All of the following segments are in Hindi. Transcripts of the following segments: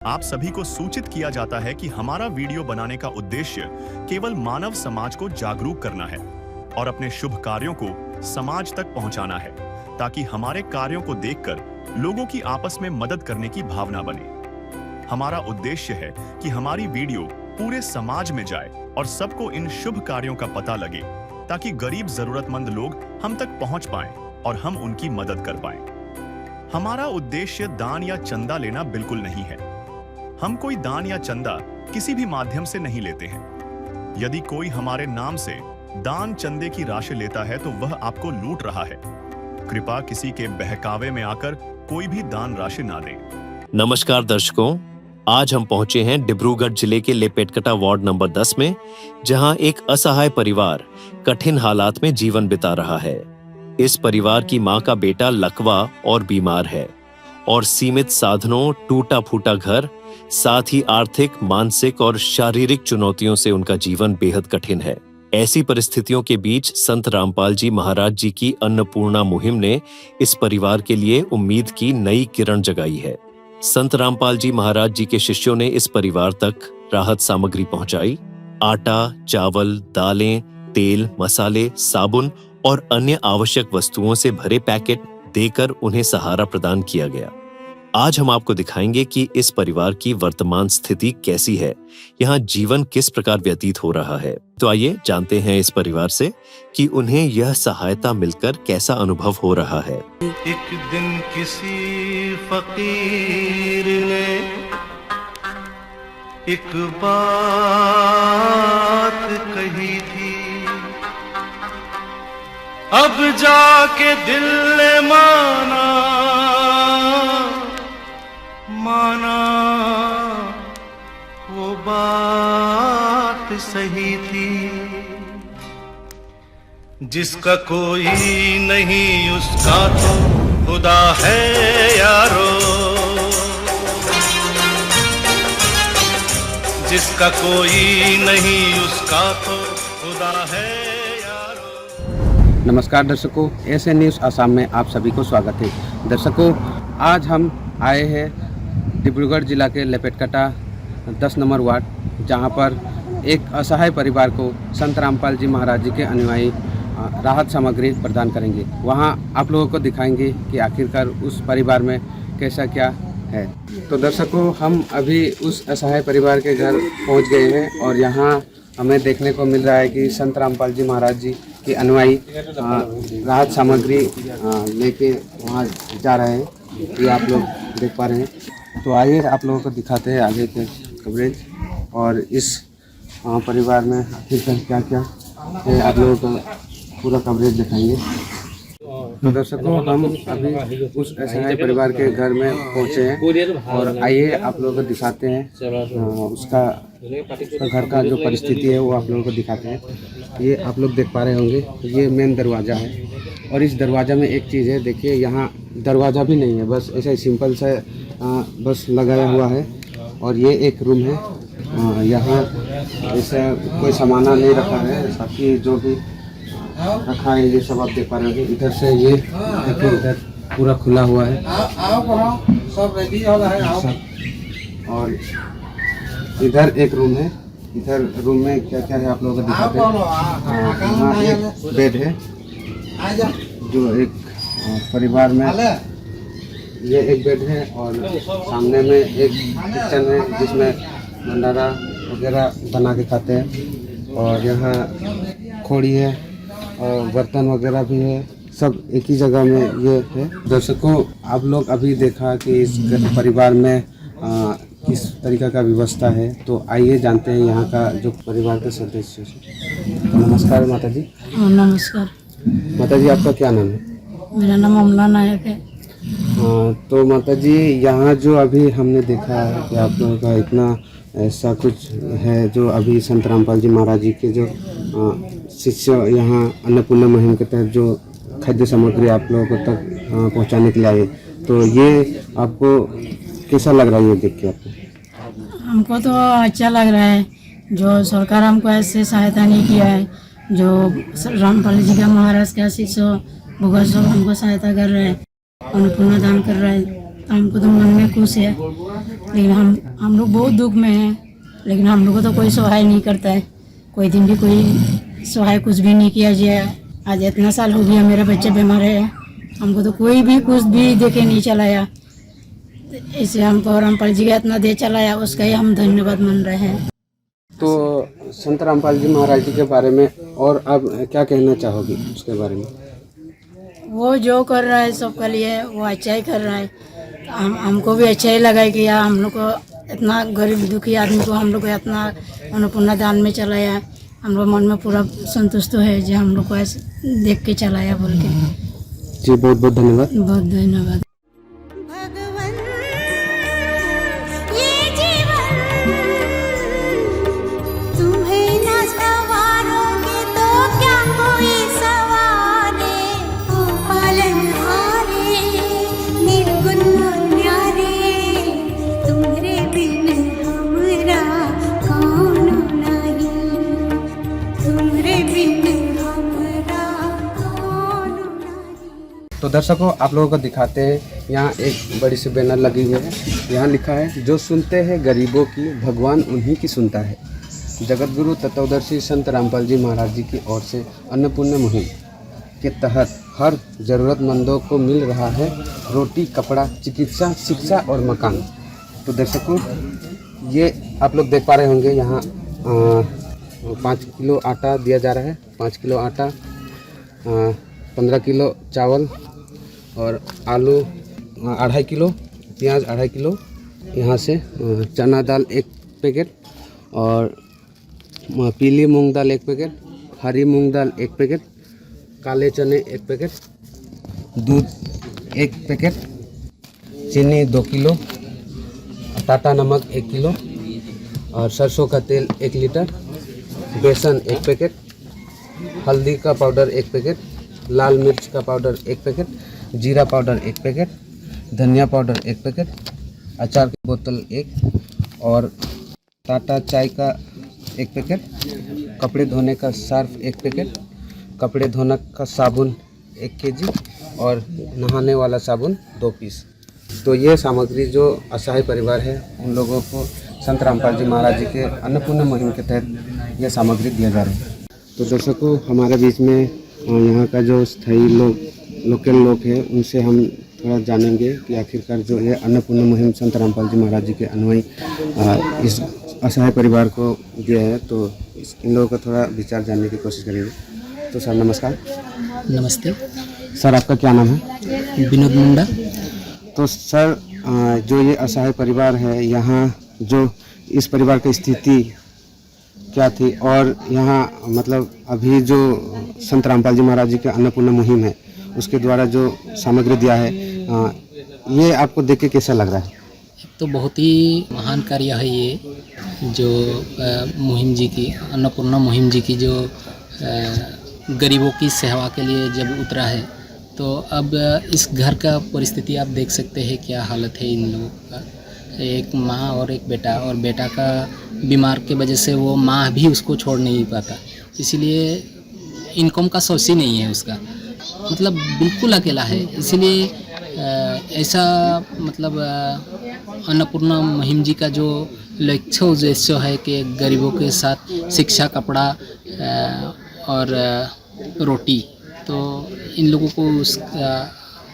आप सभी को सूचित किया जाता है कि हमारा वीडियो बनाने का उद्देश्य केवल मानव समाज को जागरूक करना है और अपने शुभ कार्यों को समाज तक पहुंचाना है, ताकि हमारे कार्यों को देखकर लोगों की आपस में मदद करने की भावना बने। हमारा उद्देश्य है कि हमारी वीडियो पूरे समाज में जाए और सबको इन शुभ कार्यों का पता लगे, ताकि गरीब जरूरतमंद लोग हम तक पहुंच पाएं और हम उनकी मदद कर पाएं। हमारा उद्देश्य दान या चंदा लेना बिल्कुल नहीं है। हम कोई दान या चंदा किसी भी माध्यम से नहीं लेते हैं। यदि कोई हमारे नाम से दान चंदे की राशि लेता है तो वह आपको लूट रहा है। कृपया किसी के बहकावे में आकर कोई भी दान राशि ना दें। नमस्कार दर्शकों, आज हम पहुंचे हैं डिब्रूगढ़ जिले के लेपेटकटा वार्ड नंबर 10 में, जहां एक असहाय परिवार कठिन हालात में जीवन बिता रहा है। इस परिवार की मां का बेटा लकवा और बीमार है और सीमित साधनों, टूटा फूटा घर, साथ ही आर्थिक, मानसिक और शारीरिक चुनौतियों से उनका जीवन बेहद कठिन है। ऐसी परिस्थितियों के बीच संत रामपाल जी महाराज जी की अन्नपूर्णा मुहिम ने इस परिवार के लिए उम्मीद की नई किरण जगाई है। संत रामपाल जी महाराज जी के शिष्यों ने इस परिवार तक राहत सामग्री पहुंचाई। आटा, चावल, दालें, तेल, मसाले, साबुन और अन्य आवश्यक वस्तुओं से भरे पैकेट देकर उन्हें सहारा प्रदान किया गया। आज हम आपको दिखाएंगे कि इस परिवार की वर्तमान स्थिति कैसी है, यहाँ जीवन किस प्रकार व्यतीत हो रहा है। तो आइए जानते हैं इस परिवार से कि उन्हें यह सहायता मिलकर कैसा अनुभव हो रहा है। एक दिन किसी फकीर ने एक बात कही थी, अब जाके दिल ने माना वो बात सही थी। जिसका कोई नहीं उसका तो खुदा है यारो, जिसका कोई नहीं उसका तो खुदा है यारो। नमस्कार दर्शकों, एसएन न्यूज़ आसाम में आप सभी को स्वागत है। दर्शकों, आज हम आए हैं डिब्रूगढ़ जिला के लेपेटकटा 10 नंबर वार्ड, जहां पर एक असहाय परिवार को संत रामपाल जी महाराज जी के अनुयायी राहत सामग्री प्रदान करेंगे। वहां आप लोगों को दिखाएंगे कि आखिरकार उस परिवार में कैसा क्या है। तो दर्शकों, हम अभी उस असहाय परिवार के घर पहुंच गए हैं और यहां हमें देखने को मिल रहा है कि संत रामपाल जी महाराज जी के अनुयायी राहत सामग्री लेके वहां जा रहे हैं। ये आप लोग देख पा रहे हैं। तो आइए आप लोगों को दिखाते हैं आगे के कवरेज और इस परिवार में आखिरकार क्या क्या है, आप लोगों को पूरा कवरेज दिखाएंगे। तो दर्शकों, हम अभी उस असहाय परिवार के घर में पहुंचे हैं और आइए आप लोगों को दिखाते हैं उसका घर का जो परिस्थिति है वो आप लोगों को दिखाते हैं। ये आप लोग देख पा रहे होंगे, ये मेन दरवाज़ा है और इस दरवाज़ा में एक चीज़ है, देखिए यहाँ दरवाज़ा भी नहीं है, बस ऐसा सिंपल सा बस लगाया हुआ है। और ये एक रूम है, यहाँ ऐसा कोई सामान नहीं रखा है, बाकी जो भी रखा है ये सब आप देख पा रहे होंगे। इधर से ये देखिए, इधर पूरा खुला हुआ है सब रेडी हो रहा है। और इधर एक रूम है, इधर रूम में क्या क्या है आप लोगों को दिखाते हैं। यहाँ एक बेड है जो एक परिवार में, ये एक बेड है और सामने में एक किचन है जिसमें भंडारा वगैरह बना के खाते हैं। और यहाँ खोड़ी है और बर्तन वगैरह भी है, सब एक ही जगह में ये है। दर्शकों, आप लोग अभी देखा कि इस परिवार में किस तरीका का व्यवस्था है, तो आइए जानते हैं यहाँ का जो परिवार के सदस्य। नमस्कार माता जी। नमस्कार माता जी, आपका क्या नाम है? मेरा नाम अमला नायक है। हाँ, तो माता जी, यहाँ जो अभी हमने देखा है कि आप लोगों का इतना ऐसा कुछ है, जो अभी संत रामपाल जी महाराज जी के जो शिष्य यहाँ अन्नपूर्णा मुहिम के तहत जो खाद्य सामग्री आप लोगों को तक पहुँचाने के लिए आए, तो ये आपको कैसा लग रहा है ये देख के? आपको? हमको तो अच्छा लग रहा है, जो सरकार हमको ऐसे सहायता नहीं किया है। जो रामपाल जी का महाराज का शिष्य भगत सब हमको सहायता कर रहे हैं, अन्नपूर्णा दान कर रहे हैं, हमको तो मन में खुश है, लेकिन हम लोग बहुत दुख में हैं। लेकिन हम लोग को तो कोई सहाय नहीं करता है, कोई दिन भी कोई सहाय कुछ भी नहीं किया जाए। आज इतना साल हो गया, मेरा बच्चा बीमार है, हमको तो कोई भी कुछ भी देके नहीं चलाया। इसे हमको रामपाल जी का इतना दे चलाया, उसका ही हम धन्यवाद मान रहे हैं। तो संत रामपाल जी महाराज जी के बारे में और आप क्या कहना चाहोगी उसके बारे में? वो जो कर रहा है सबके लिए वो अच्छा ही कर रहा है। हमको भी अच्छा ही लगा कि यार हम लोग को इतना गरीब दुखी आदमी को हम लोग को इतना अन्नपूर्णा दान में चलाया। हम लोग मन में पूरा संतुष्ट है जो हम लोग को ऐसे देख के चलाया बोल के। जी बहुत बहुत धन्यवाद। बहुत धन्यवाद। भगवन ये जीवन तुम्हें न सवारोगे तो क्या कोई सवारे। ओ पालनहारे निर्गुण न्यारे तुम्हारे बिन हमरा कौन नहीं। तुम्हारे बिन हमरा कौन नहीं। तो दर्शकों आप लोगों को दिखाते हैं, यहाँ एक बड़ी सी बैनर लगी हुई है। यहाँ लिखा है, जो सुनते हैं गरीबों की भगवान उन्हीं की सुनता है। जगत गुरु तत्वदर्शी संत रामपाल जी महाराज जी की ओर से अन्नपूर्णा मुहिम के तहत हर ज़रूरतमंदों को मिल रहा है रोटी, कपड़ा, चिकित्सा, शिक्षा और मकान। तो दर्शकों ये आप लोग देख पा रहे होंगे, यहाँ 5 किलो आटा दिया जा रहा है। 5 किलो आटा, 15 किलो चावल और आलू 2.5 किलो, प्याज 2.5 किलो, यहाँ से चना दाल 1 पैकेट और पीली मूंग दाल 1 पैकेट, हरी मूंग दाल 1 पैकेट, काले चने 1 पैकेट, दूध 1 पैकेट, चीनी 2 किलो, टाटा नमक 1 किलो और सरसों का तेल 1 लीटर, बेसन 1 पैकेट, हल्दी का पाउडर 1 पैकेट, लाल मिर्च का पाउडर 1 पैकेट, जीरा पाउडर 1 पैकेट, धनिया पाउडर 1 पैकेट, अचार की बोतल 1 और टाटा चाय का 1 पैकेट, कपड़े धोने का सर्फ 1 पैकेट, कपड़े धोने का साबुन 1 केजी और नहाने वाला साबुन 2 पीस। तो ये सामग्री जो असहाय परिवार है उन लोगों को संत रामपाल जी महाराज जी के अन्नपूर्णा मुहिम के तहत ये सामग्री दिया जा रहा है। तो दर्शकों हमारे बीच में यहाँ का जो स्थायी लोकल लोग हैं उनसे हम थोड़ा जानेंगे कि आखिरकार जो ये अन्नपूर्णा मुहिम संत रामपाल जी महाराज जी के अनुयायी इस असहाय परिवार को दिया है। तो इन लोगों का थोड़ा विचार जानने की कोशिश करेंगे। तो सर नमस्कार। नमस्ते सर आपका क्या नाम है? विनोद मुंडा। तो सर जो ये असहाय परिवार है, यहाँ जो इस परिवार की स्थिति क्या थी और यहाँ मतलब अभी जो संत रामपाल जी महाराज जी के अन्नपूर्णा मुहिम है उसके द्वारा जो सामग्री दिया है, ये आपको देख के कैसा लग रहा है? तो बहुत ही महान कार्य है ये जो मुहिम जी की, अन्नपूर्णा मुहिम जी की जो गरीबों की सेवा के लिए जब उतरा है। तो अब इस घर का परिस्थिति आप देख सकते हैं क्या हालत है इन लोगों का। एक माँ और एक बेटा, और बेटा का बीमार के वजह से वो माँ भी उसको छोड़ नहीं पाता, इसीलिए इनकम का सोर्स ही नहीं है उसका, मतलब बिल्कुल अकेला है। इसीलिए ऐसा मतलब अन्नपूर्णा मुहिम जी का जो लक्ष्य उद्देश्य है कि गरीबों के साथ शिक्षा, कपड़ा और रोटी, तो इन लोगों को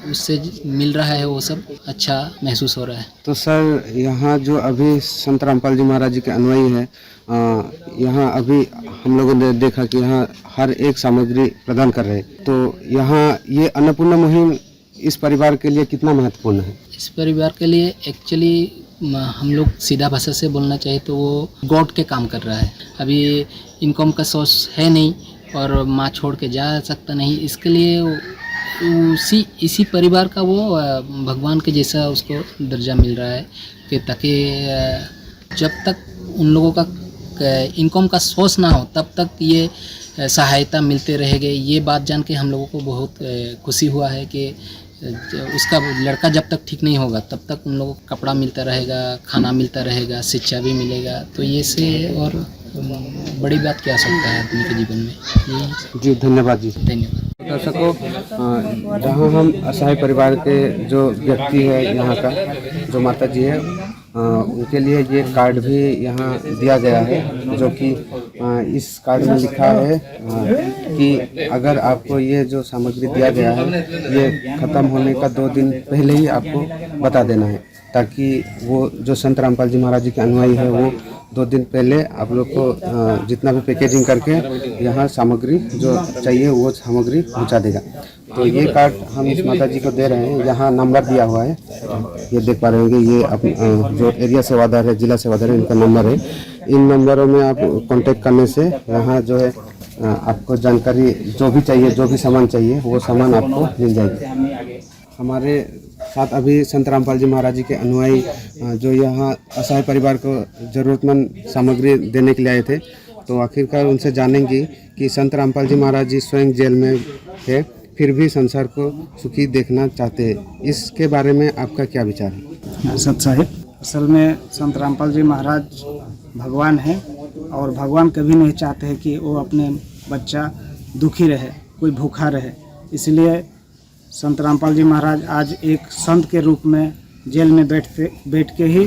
उससे मिल रहा है, वो सब अच्छा महसूस हो रहा है। तो सर यहाँ जो अभी संत रामपाल जी महाराज जी के अनुयायी है, यहाँ अभी हम लोगों ने देखा कि यहाँ हर एक सामग्री प्रदान कर रहे हैं। तो यहाँ ये अन्नपूर्णा मुहिम इस परिवार के लिए कितना महत्वपूर्ण है? इस परिवार के लिए एक्चुअली हम लोग सीधा भाषा से बोलना चाहिए तो वो गॉड के काम कर रहा है। अभी इनकम का सोर्स है नहीं और माँ छोड़ के जा सकता नहीं, इसके लिए इसी परिवार का वो भगवान के जैसा उसको दर्जा मिल रहा है कि ताकि जब तक उन लोगों का इनकम का सोर्स ना हो तब तक ये सहायता मिलते रहेंगे। ये बात जान के हम लोगों को बहुत खुशी हुआ है कि उसका लड़का जब तक ठीक नहीं होगा तब तक उन लोगों को कपड़ा मिलता रहेगा, खाना मिलता रहेगा, शिक्षा भी मिलेगा। तो ये से और बड़ी बात क्या सकता है आदमी के जीवन में। जी धन्यवाद जी। धन्यवाद। दर्शकों, जहाँ हम असहाय परिवार के जो व्यक्ति है यहाँ का, जो माता जी है, उनके लिए ये कार्ड भी यहाँ दिया गया है, जो कि इस कार्ड में लिखा है कि अगर आपको ये जो सामग्री दिया गया है ये ख़त्म होने का 2 दिन पहले ही आपको बता देना है, ताकि वो जो संत रामपाल जी महाराज जी के अनुयायी है वो 2 दिन पहले आप लोग को जितना भी पैकेजिंग करके यहाँ सामग्री जो चाहिए वो सामग्री पहुँचा देगा। तो ये कार्ड हम इस माता जी को दे रहे हैं। यहाँ नंबर दिया हुआ है, ये देख पा रहे होंगे, ये जो एरिया सेवादार है, जिला सेवादार है, इनका नंबर है। इन नंबरों में आप कांटेक्ट करने से यहाँ जो है आपको जानकारी जो भी चाहिए, जो भी सामान चाहिए वो सामान आपको मिल जाएगी। हमारे साथ अभी संत रामपाल जी महाराज जी के अनुयायी जो यहाँ असहाय परिवार को ज़रूरतमंद सामग्री देने के लिए आए थे, तो आखिरकार उनसे जानेंगे कि संत रामपाल जी महाराज जी स्वयं जेल में थे, फिर भी संसार को सुखी देखना चाहते हैं। इसके बारे में आपका क्या विचार है? सत साहिब, असल में संत रामपाल जी महाराज भगवान हैं और भगवान कभी नहीं चाहते हैं कि वो अपने बच्चा दुखी रहे, कोई भूखा रहे। इसलिए संत रामपाल जी महाराज आज एक संत के रूप में जेल में बैठ के ही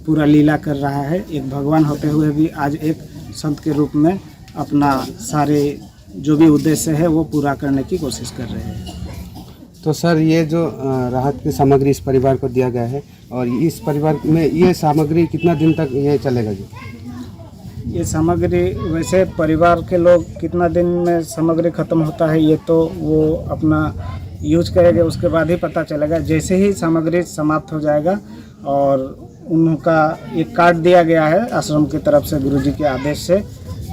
पूरा लीला कर रहा है। एक भगवान होते हुए भी आज एक संत के रूप में अपना सारे जो भी उद्देश्य है वो पूरा करने की कोशिश कर रहे हैं। तो सर, ये जो राहत की सामग्री इस परिवार को दिया गया है, और इस परिवार में ये सामग्री कितना दिन तक ये चलेगा जी? ये सामग्री वैसे परिवार के लोग कितना दिन में सामग्री ख़त्म होता है ये तो वो अपना यूज करेंगे, उसके बाद ही पता चलेगा। जैसे ही सामग्री समाप्त हो जाएगा और उनका एक कार्ड दिया गया है आश्रम की तरफ से, गुरुजी के आदेश से,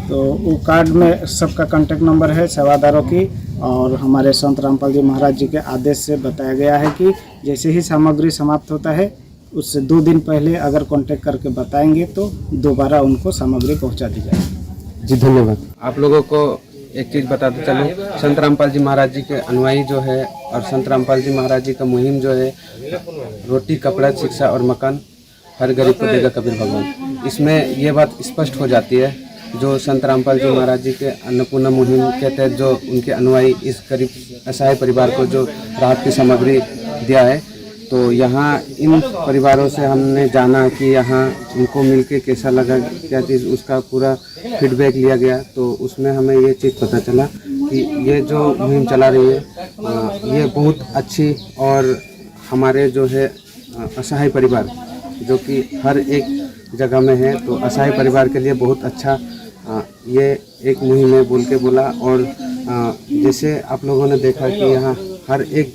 तो वो कार्ड में सबका कांटेक्ट नंबर है सेवादारों की, और हमारे संत रामपाल जी महाराज जी के आदेश से बताया गया है कि जैसे ही सामग्री समाप्त होता है उससे 2 दिन पहले अगर कांटेक्ट करके बताएंगे तो दोबारा उनको सामग्री पहुंचा दी जाएगी। जी धन्यवाद। आप लोगों को एक चीज़ बताते चलो, संत रामपाल जी महाराज जी के अनुयायी जो है और संत रामपाल जी महाराज जी का मुहिम जो है, रोटी कपड़ा शिक्षा और मकान हर गरीब को देगा कबीर भगवान, इसमें ये बात स्पष्ट हो जाती है। जो संत रामपाल जी महाराज जी के अन्नपूर्णा मुहिम के तहत जो उनके अनुयायी इस गरीब असहाय परिवार को जो राहत की सामग्री दिया है, तो यहाँ इन परिवारों से हमने जाना कि यहाँ उनको मिलके कैसा लगा, क्या चीज़, उसका पूरा फीडबैक लिया गया। तो उसमें हमें ये चीज़ पता चला कि ये जो मुहिम चला रही है ये बहुत अच्छी, और हमारे जो है असहाय परिवार जो कि हर एक जगह में है, तो असहाय परिवार के लिए बहुत अच्छा ये एक मुहिम है बोल के बोला। और जैसे आप लोगों ने देखा कि यहाँ हर एक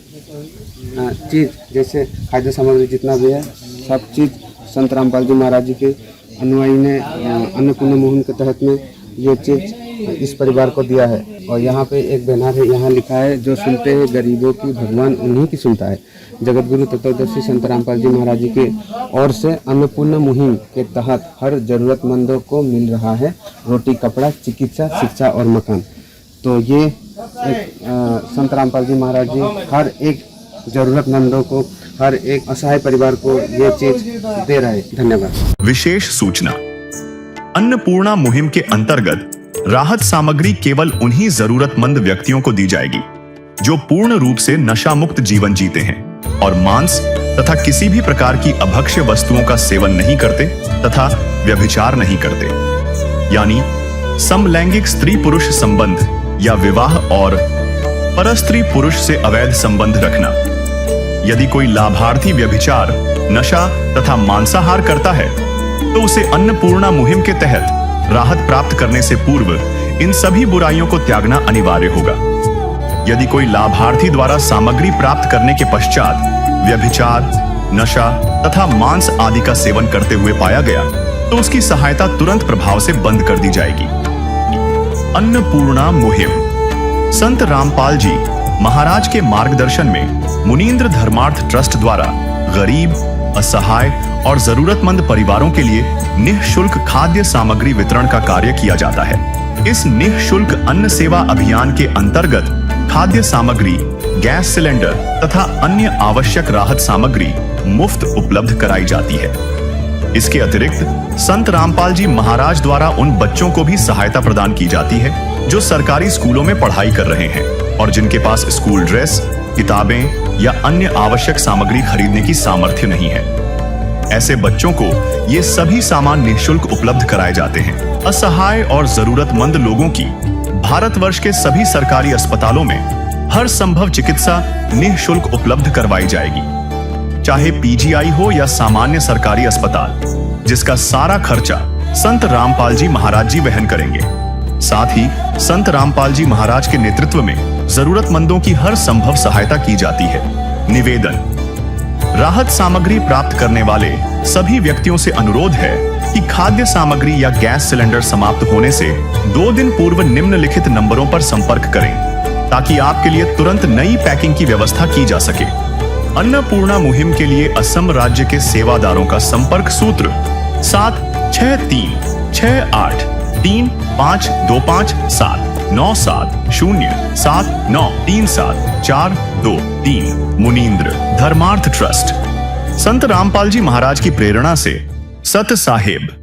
चीज़, जैसे खाद्य सामग्री जितना भी है, सब चीज़ संत रामपाल जी महाराज जी के अनुयायी ने अन्नपूर्णा मुहिम के तहत में ये चीज़ इस परिवार को दिया है। और यहाँ पे एक बैनर है, यहाँ लिखा है, जो सुनते हैं गरीबों की भगवान उन्हीं की सुनता है। जगत गुरु तत्वदर्शी संत रामपाल जी महाराज जी के ओर से अन्नपूर्णा मुहिम के तहत हर जरूरतमंदों को मिल रहा है रोटी कपड़ा चिकित्सा शिक्षा और मकान। तो ये एक संत रामपाल जी महाराज जी हर एक जरूरतमंदों को, हर एक असहाय परिवार को ये चीज दे रहे हैं। धन्यवाद। विशेष सूचना, अन्नपूर्णा मुहिम के अंतर्गत राहत सामग्री केवल उन्हीं जरूरतमंद व्यक्तियों को दी जाएगी जो पूर्ण रूप से नशा मुक्त जीवन जीते हैं और मांस तथा किसी भी प्रकार की अभक्ष्य वस्तुओं का सेवन नहीं करते तथा व्यभिचार नहीं करते, यानी समलैंगिक स्त्री पुरुष संबंध या विवाह और परस्त्री पुरुष से अवैध संबंध रखना। यदि कोई लाभार्थी व्यभिचार, नशा तथा मांसाहार करता है तो उसे अन्नपूर्णा मुहिम के तहत राहत प्राप्त करने से पूर्व इन सभी बुराइयों को त्यागना अनिवार्य होगा। यदि कोई लाभार्थी द्वारा सामग्री प्राप्त करने के पश्चात व्यभिचार, नशा तथा मांस आदि का सेवन करते हुए पाया गया तो उसकी सहायता तुरंत प्रभाव से बंद कर दी जाएगी। अन्नपूर्णा मुहिम संत रामपाल जी महाराज के मार्गदर्शन में मुनीन्द्र धर्मार्थ ट्रस्ट द्वारा गरीब, असहाय और जरूरतमंद परिवारों के लिए निःशुल्क खाद्य सामग्री वितरण का कार्य किया जाता है। इस निःशुल्क अन्न सेवा अभियान के अंतर्गत खाद्य सामग्री, गैस सिलेंडर तथा अन्य आवश्यक राहत सामग्री मुफ्त उपलब्ध कराई जाती है। इसके अतिरिक्त संत रामपाल जी महाराज द्वारा उन बच्चों को भी सहायता प्रदान की जाती है जो सरकारी स्कूलों में पढ़ाई कर रहे हैं। और जिनके पास स्कूल ड्रेस, किताबें या अन्य आवश्यक सामग्री खरीदने की सामर्थ्य नहीं है। ऐसे बच्चों को ये सभी सामान निःशुल्क उपलब्ध कराए जाते हैं। असहाय और जरूरतमंद लोगों की भारतवर्ष के सभी सरकारी अस्पतालों में हर संभव चिकित्सा निःशुल्क उपलब्ध करवाई जाएगी, चाहे पीजीआई हो या सामान्य सरकारी अस्पताल, जिसका सारा खर्चा संत रामपाल जी महाराज जी वहन करेंगे। साथ ही संत रामपाल जी महाराज के नेतृत्व में जरूरतमंदों की हर संभव सहायता की जाती है। निवेदन: राहत सामग्री प्राप्त करने वाले सभी व्यक्तियों से अनुरोध है कि खाद्य सामग्री या गैस सिलेंडर समाप्त होने से 2 दिन पूर्व निम्नलिखित नंबरों पर संपर्क करें, ताकि आपके लिए तुरंत नई पैकिंग की व्यवस्था की जा सके। अन्नपूर्णा मुहिम के लिए असम राज्य के सेवादारों का संपर्क सूत्र 76383525739790793742 मुनींद्र धर्मार्थ ट्रस्ट। संत रामपाल जी महाराज की प्रेरणा से सत साहेब